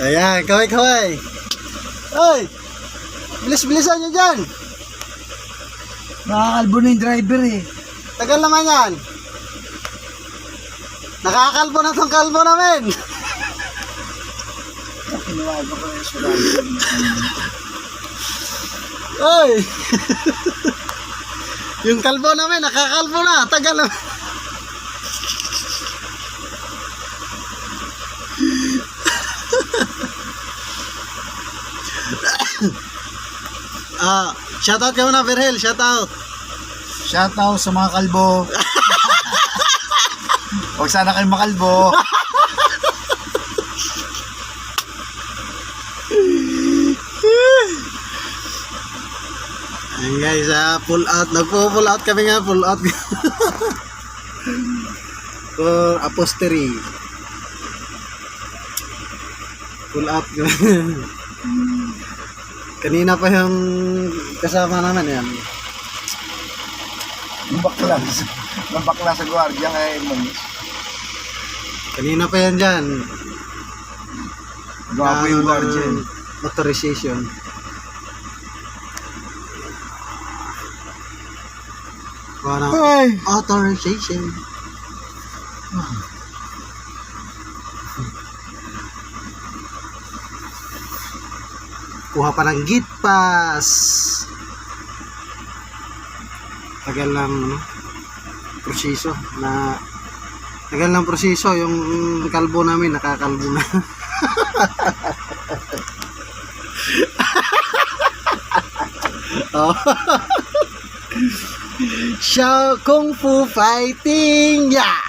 Ayan, kaway-kaway. Ay! Bilis-bilisan nyo dyan. Nakakalbo na yung driver eh. Tagal naman yan. Nakakalbo na tong kalbo namin. Kinuwaga ko yung sulat. Ay! Yung kalbo namin, nakakalbo na. Tagal naman. Shoutout ka muna, Berhel. Shoutout. Shoutout sa mga kalbo. Huwag sana kayo makalbo. Ayan guys, pull out. Nagpo-pull out kami nga. Pull out. For upholstery. Pull out. Kanina pa yung kasama naman yan. Nabakla sa gwardiya kaya mo. Kanina pa yan dyan. Gwapo yung gwardiya. Motorization. Parang authorization. Kuha pa ng gate pass. Tagal lang proseso na tagal ng proseso yung kalbo namin nakakalbo na. Oh. Show Kung Fu Fighting, yeah.